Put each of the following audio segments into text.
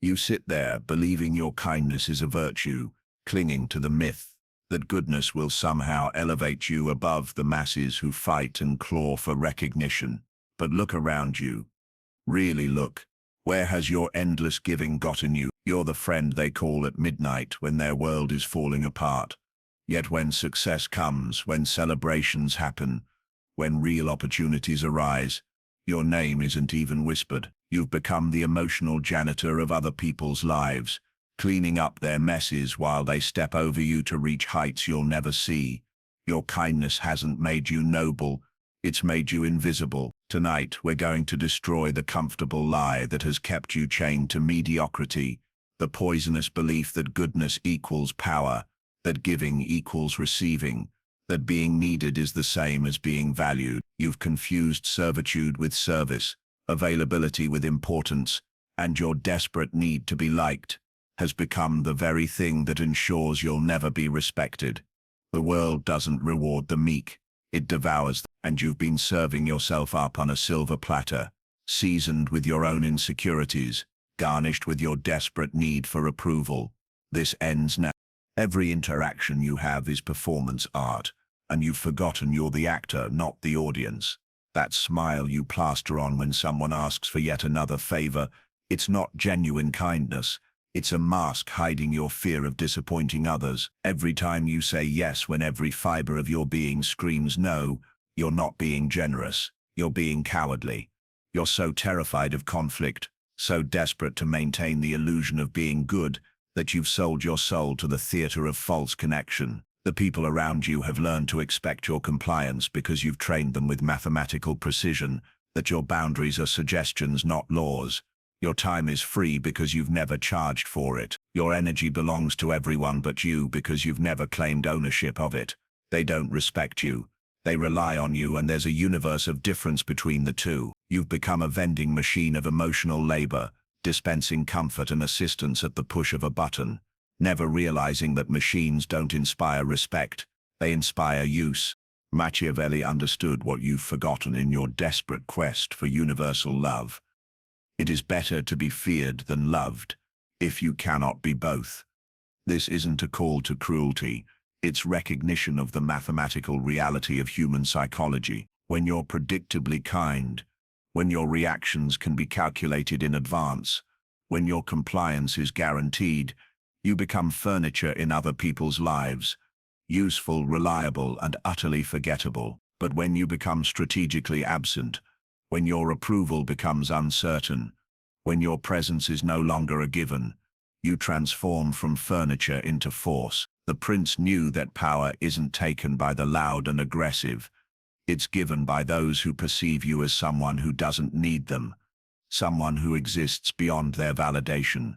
You sit there believing your kindness is a virtue, clinging to the myth that goodness will somehow elevate you above the masses who fight and claw for recognition. But look around you. Really look. Where has your endless giving gotten you? You're the friend they call at midnight when their world is falling apart. Yet when success comes, when celebrations happen, when real opportunities arise, your name isn't even whispered. You've become the emotional janitor of other people's lives, cleaning up their messes while they step over you to reach heights you'll never see. Your kindness hasn't made you noble, it's made you invisible. Tonight, we're going to destroy the comfortable lie that has kept you chained to mediocrity, the poisonous belief that goodness equals power, that giving equals receiving, that being needed is the same as being valued. You've confused servitude with service, availability with importance, and your desperate need to be liked has become the very thing that ensures you'll never be respected. The world doesn't reward the meek, it devours them, and you've been serving yourself up on a silver platter, seasoned with your own insecurities, garnished with your desperate need for approval. This ends now. Every interaction you have is performance art, and you've forgotten you're the actor, not the audience. That smile you plaster on when someone asks for yet another favor, it's not genuine kindness. It's a mask hiding your fear of disappointing others. Every time you say yes when every fiber of your being screams no, you're not being generous, you're being cowardly. You're so terrified of conflict, so desperate to maintain the illusion of being good, that you've sold your soul to the theater of false connection. The people around you have learned to expect your compliance because you've trained them with mathematical precision, that your boundaries are suggestions, not laws. Your time is free because you've never charged for it. Your energy belongs to everyone but you because you've never claimed ownership of it. They don't respect you. They rely on you, and there's a universe of difference between the two. You've become a vending machine of emotional labor, dispensing comfort and assistance at the push of a button, never realizing that machines don't inspire respect, they inspire use. Machiavelli understood what you've forgotten in your desperate quest for universal love. It is better to be feared than loved, if you cannot be both. This isn't a call to cruelty, it's recognition of the mathematical reality of human psychology. When you're predictably kind, when your reactions can be calculated in advance, when your compliance is guaranteed, you become furniture in other people's lives, useful, reliable, and utterly forgettable. But when you become strategically absent, when your approval becomes uncertain, when your presence is no longer a given, you transform from furniture into force. The prince knew that power isn't taken by the loud and aggressive. It's given by those who perceive you as someone who doesn't need them, someone who exists beyond their validation,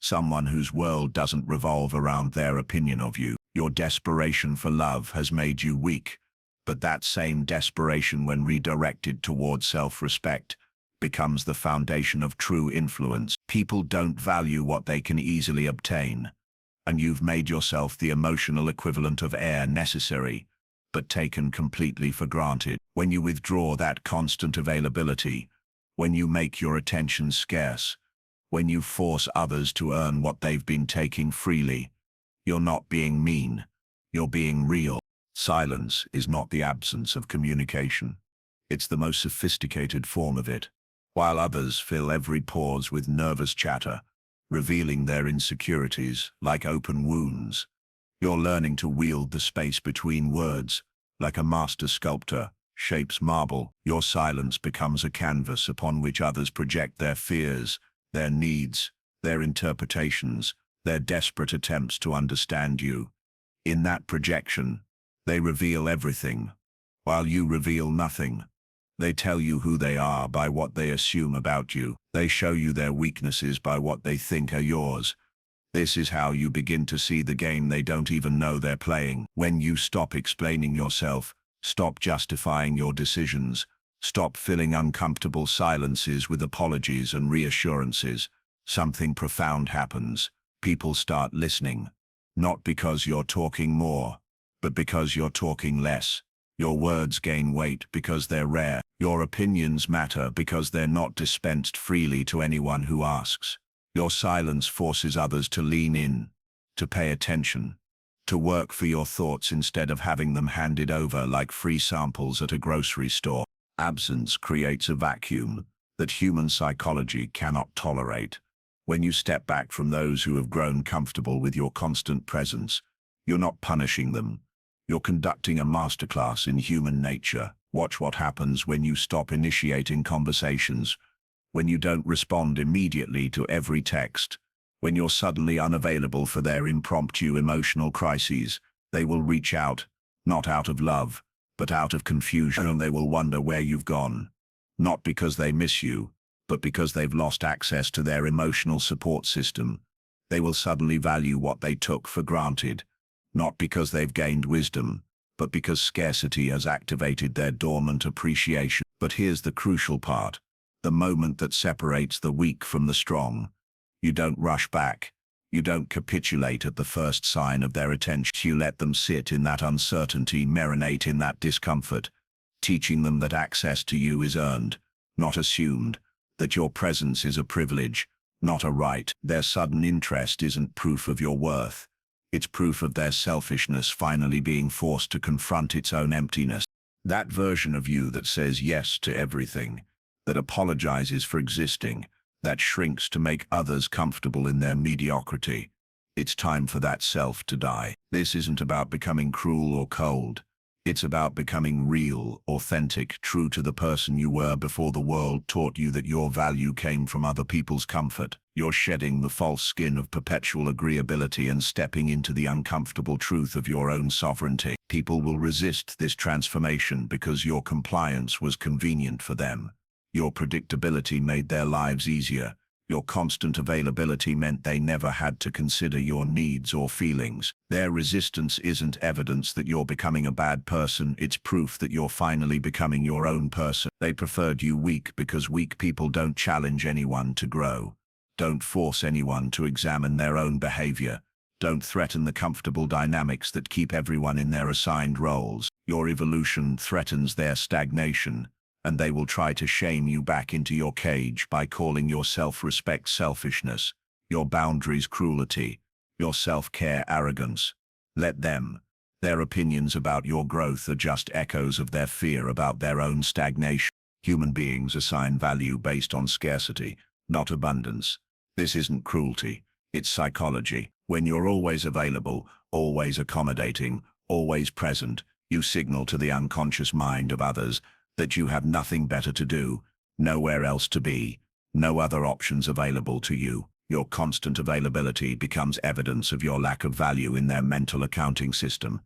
someone whose world doesn't revolve around their opinion of you. Your desperation for love has made you weak, but that same desperation, when redirected toward self-respect, becomes the foundation of true influence. People don't value what they can easily obtain, and you've made yourself the emotional equivalent of air, necessary, but taken completely for granted. When you withdraw that constant availability, when you make your attention scarce, when you force others to earn what they've been taking freely, you're not being mean, you're being real. Silence is not the absence of communication. It's the most sophisticated form of it. While others fill every pause with nervous chatter, revealing their insecurities like open wounds, you're learning to wield the space between words like a master sculptor shapes marble. Your silence becomes a canvas upon which others project their fears, their needs, their interpretations, their desperate attempts to understand you. In that projection, they reveal everything, while you reveal nothing. They tell you who they are by what they assume about you. They show you their weaknesses by what they think are yours. This is how you begin to see the game they don't even know they're playing. When you stop explaining yourself, stop justifying your decisions, stop filling uncomfortable silences with apologies and reassurances, something profound happens. People start listening, not because you're talking more, but because you're talking less. Your words gain weight because they're rare. Your opinions matter because they're not dispensed freely to anyone who asks. Your silence forces others to lean in, to pay attention, to work for your thoughts instead of having them handed over like free samples at a grocery store. Absence creates a vacuum that human psychology cannot tolerate. When you step back from those who have grown comfortable with your constant presence, you're not punishing them. You're conducting a masterclass in human nature. Watch what happens when you stop initiating conversations, when you don't respond immediately to every text, when you're suddenly unavailable for their impromptu emotional crises. They will reach out, not out of love, but out of confusion, and they will wonder where you've gone. Not because they miss you, but because they've lost access to their emotional support system. They will suddenly value what they took for granted, not because they've gained wisdom, but because scarcity has activated their dormant appreciation. But here's the crucial part, the moment that separates the weak from the strong. You don't rush back. You don't capitulate at the first sign of their attention. You let them sit in that uncertainty, marinate in that discomfort, teaching them that access to you is earned, not assumed, that your presence is a privilege, not a right. Their sudden interest isn't proof of your worth. It's proof of their selfishness finally being forced to confront its own emptiness. That version of you that says yes to everything, that apologizes for existing, that shrinks to make others comfortable in their mediocrity. It's time for that self to die. This isn't about becoming cruel or cold. It's about becoming real, authentic, true to the person you were before the world taught you that your value came from other people's comfort. You're shedding the false skin of perpetual agreeability and stepping into the uncomfortable truth of your own sovereignty. People will resist this transformation because your compliance was convenient for them. Your predictability made their lives easier. Your constant availability meant they never had to consider your needs or feelings. Their resistance isn't evidence that you're becoming a bad person, it's proof that you're finally becoming your own person. They preferred you weak because weak people don't challenge anyone to grow, don't force anyone to examine their own behavior, don't threaten the comfortable dynamics that keep everyone in their assigned roles. Your evolution threatens their stagnation, and they will try to shame you back into your cage by calling your self-respect selfishness, your boundaries cruelty, your self-care arrogance. Let them. Their opinions about your growth are just echoes of their fear about their own stagnation. Human beings assign value based on scarcity, not abundance. This isn't cruelty, it's psychology. When you're always available, always accommodating, always present, you signal to the unconscious mind of others that you have nothing better to do, nowhere else to be, no other options available to you. Your constant availability becomes evidence of your lack of value in their mental accounting system.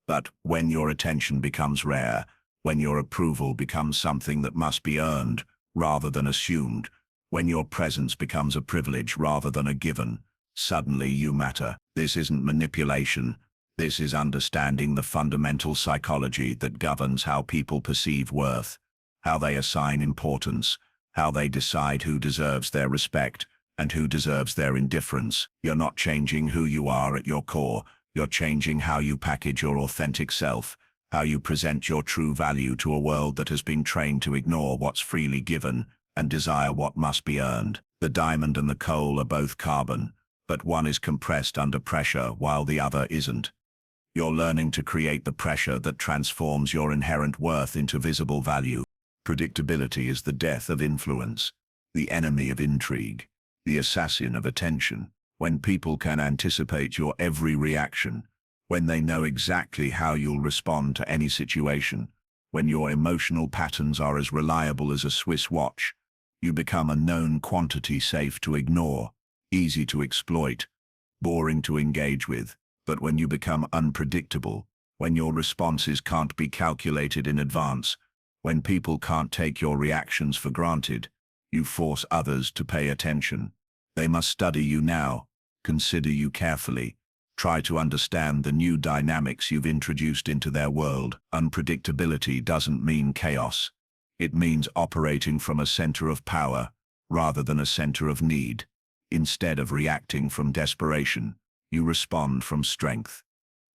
But when your attention becomes rare, when your approval becomes something that must be earned rather than assumed, when your presence becomes a privilege rather than a given, suddenly you matter. This isn't manipulation. This is understanding the fundamental psychology that governs how people perceive worth, how they assign importance, how they decide who deserves their respect and who deserves their indifference. You're not changing who you are at your core. You're changing how you package your authentic self, how you present your true value to a world that has been trained to ignore what's freely given and desire what must be earned. The diamond and the coal are both carbon, but one is compressed under pressure while the other isn't. You're learning to create the pressure that transforms your inherent worth into visible value. Predictability is the death of influence, the enemy of intrigue, the assassin of attention. When people can anticipate your every reaction, when they know exactly how you'll respond to any situation, when your emotional patterns are as reliable as a Swiss watch, you become a known quantity safe to ignore, easy to exploit, boring to engage with. But when you become unpredictable, when your responses can't be calculated in advance, when people can't take your reactions for granted, you force others to pay attention. They must study you now, consider you carefully, try to understand the new dynamics you've introduced into their world. Unpredictability doesn't mean chaos. It means operating from a center of power rather than a center of need. Instead of reacting from desperation, you respond from strength.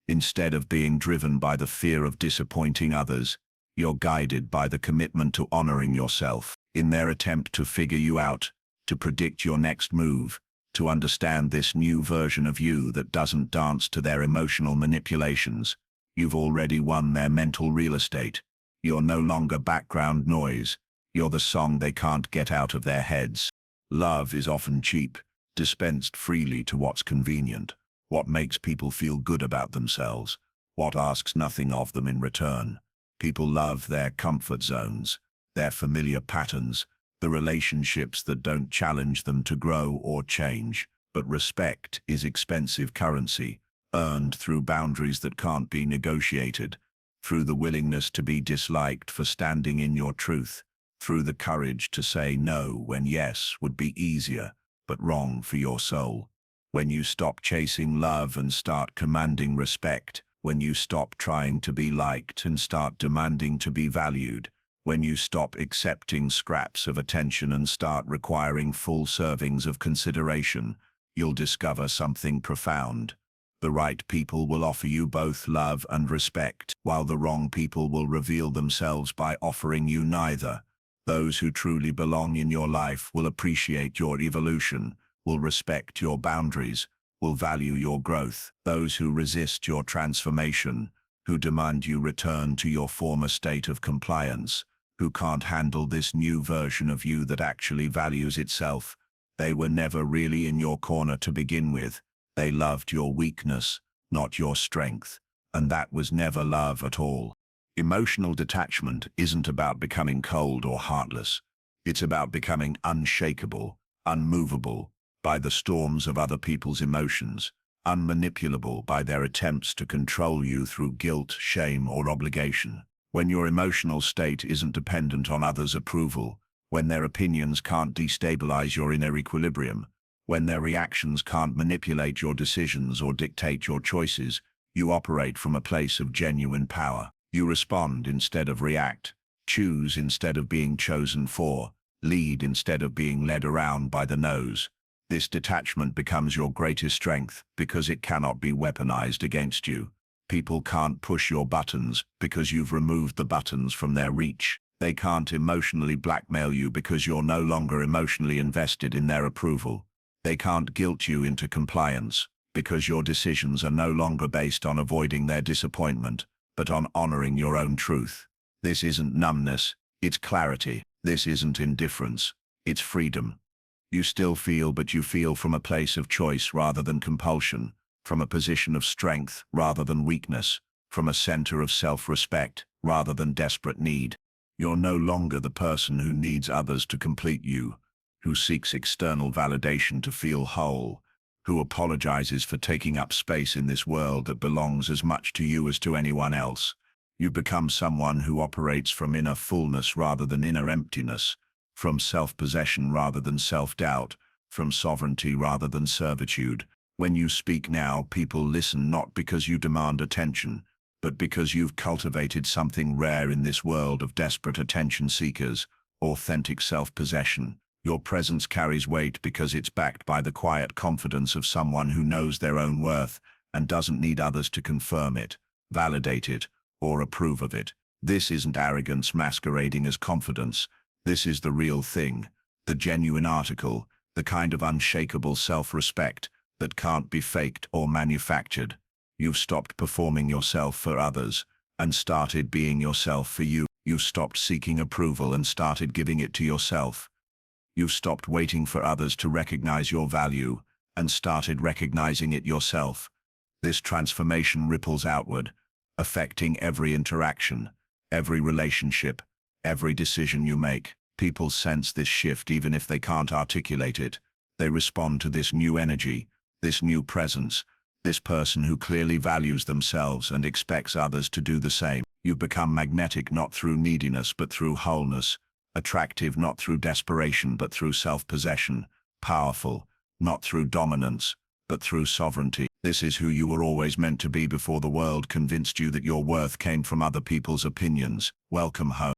Instead of being driven by the fear of disappointing others, you're guided by the commitment to honoring yourself. In their attempt to figure you out, to predict your next move, To understand this new version of you that doesn't dance to their emotional manipulations, you've already won their mental real estate. You're no longer background noise. You're the song they can't get out of their heads. Love is often cheap, dispensed freely to what's convenient, what makes people feel good about themselves, what asks nothing of them in return. People love their comfort zones, their familiar patterns, the relationships that don't challenge them to grow or change. But respect is expensive currency, earned through boundaries that can't be negotiated, through the willingness to be disliked for standing in your truth, through the courage to say no when yes would be easier, but wrong for your soul. When you stop chasing love and start commanding respect, when you stop trying to be liked and start demanding to be valued, when you stop accepting scraps of attention and start requiring full servings of consideration, you'll discover something profound. The right people will offer you both love and respect, while the wrong people will reveal themselves by offering you neither. Those who truly belong in your life will appreciate your evolution, will respect your boundaries, will value your growth. Those who resist your transformation, who demand you return to your former state of compliance, who can't handle this new version of you that actually values itself, they were never really in your corner to begin with. They loved your weakness, not your strength, and that was never love at all. Emotional detachment isn't about becoming cold or heartless. It's about becoming unshakable, unmovable by the storms of other people's emotions, unmanipulable by their attempts to control you through guilt, shame, or obligation. When your emotional state isn't dependent on others' approval, when their opinions can't destabilize your inner equilibrium, when their reactions can't manipulate your decisions or dictate your choices, you operate from a place of genuine power. You respond instead of react, choose instead of being chosen for, lead instead of being led around by the nose. This detachment becomes your greatest strength because it cannot be weaponized against you. People can't push your buttons because you've removed the buttons from their reach. They can't emotionally blackmail you because you're no longer emotionally invested in their approval. They can't guilt you into compliance because your decisions are no longer based on avoiding their disappointment, but on honoring your own truth. This isn't numbness, it's clarity. This isn't indifference, it's freedom. You still feel, but you feel from a place of choice rather than compulsion, from a position of strength rather than weakness, from a center of self-respect rather than desperate need. You're no longer the person who needs others to complete you, who seeks external validation to feel whole, who apologizes for taking up space in this world that belongs as much to you as to anyone else. You become someone who operates from inner fullness rather than inner emptiness, from self-possession rather than self-doubt, from sovereignty rather than servitude. When you speak now, people listen not because you demand attention, but because you've cultivated something rare in this world of desperate attention seekers, authentic self-possession. Your presence carries weight because it's backed by the quiet confidence of someone who knows their own worth and doesn't need others to confirm it, validate it, or approve of it. This isn't arrogance masquerading as confidence. This is the real thing, the genuine article, the kind of unshakable self-respect that can't be faked or manufactured. You've stopped performing yourself for others and started being yourself for you. You've stopped seeking approval and started giving it to yourself. You've stopped waiting for others to recognize your value and started recognizing it yourself. This transformation ripples outward, affecting every interaction, every relationship, every decision you make. People sense this shift even if they can't articulate it. They respond to this new energy, this new presence, this person who clearly values themselves and expects others to do the same. You've become magnetic not through neediness but through wholeness, attractive not through desperation but through self-possession, powerful not through dominance but through sovereignty. This is who you were always meant to be before the world convinced you that your worth came from other people's opinions. Welcome home.